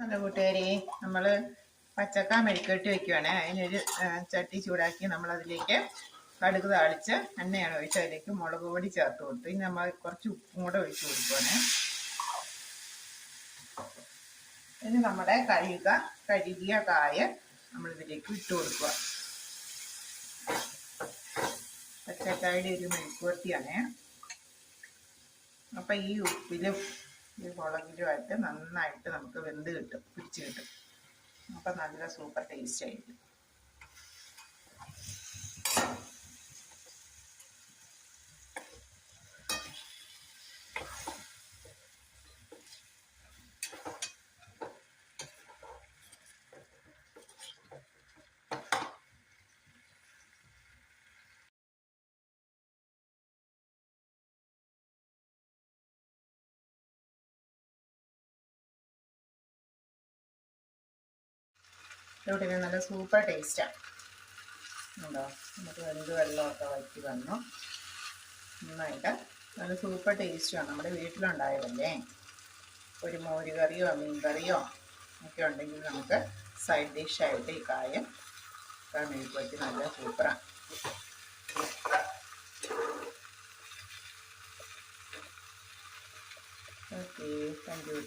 Hello കൂട്ടുകാരെ, നമ്മൾ പച്ചക്ക മെഴുക്കുവരട്ടി വെക്കുവാണ്. അതിനൊരു ചട്ടി ചൂടാക്കി നമ്മളതിലേക്ക് കടുക് താളിച്ച് എണ്ണയാണ് ഒഴിച്ച് അതിലേക്ക് മുളക് പൊടി ചേർത്ത് കൊടുത്തു. ഇനി നമ്മൾ കുറച്ച് ഉപ്പും കൂടെ ഒഴിച്ച് കൊടുക്കുവാണ്. ഇനി നമ്മുടെ കഴുകിയ കായ നമ്മളിതിലേക്ക് ഇട്ട് കൊടുക്കുക. പച്ചക്കായുടെ ഒരു മെഴുക്കുവരട്ടിയാണ്. അപ്പം ഈ ഉപ്പിലും ഈ മുളകിലുമായിട്ട് നന്നായിട്ട് നമുക്ക് വെന്ത് കിട്ടും, പിടിച്ച് കിട്ടും. അപ്പം നല്ല സൂപ്പർ ടേസ്റ്റ് ആയിരിക്കും. ഇവിടെ നല്ല സൂപ്പർ ടേസ്റ്റാണ്. ഉണ്ടോ? നമുക്ക് വെന്ത് വെള്ളമൊക്കെ വറ്റി വന്നു. നന്നായിട്ട് നല്ല സൂപ്പർ ടേസ്റ്റാണ്. നമ്മുടെ വീട്ടിലുണ്ടായതല്ലേ. ഒരു മോര് കറിയോ മീൻ കറിയോ ഒക്കെ ഉണ്ടെങ്കിൽ നമുക്ക് സൈഡ് ഡിഷായിട്ട് ഈ കായം മെഴുക്കുവരട്ടി നല്ല സൂപ്പറാണ്. Okay, thank you.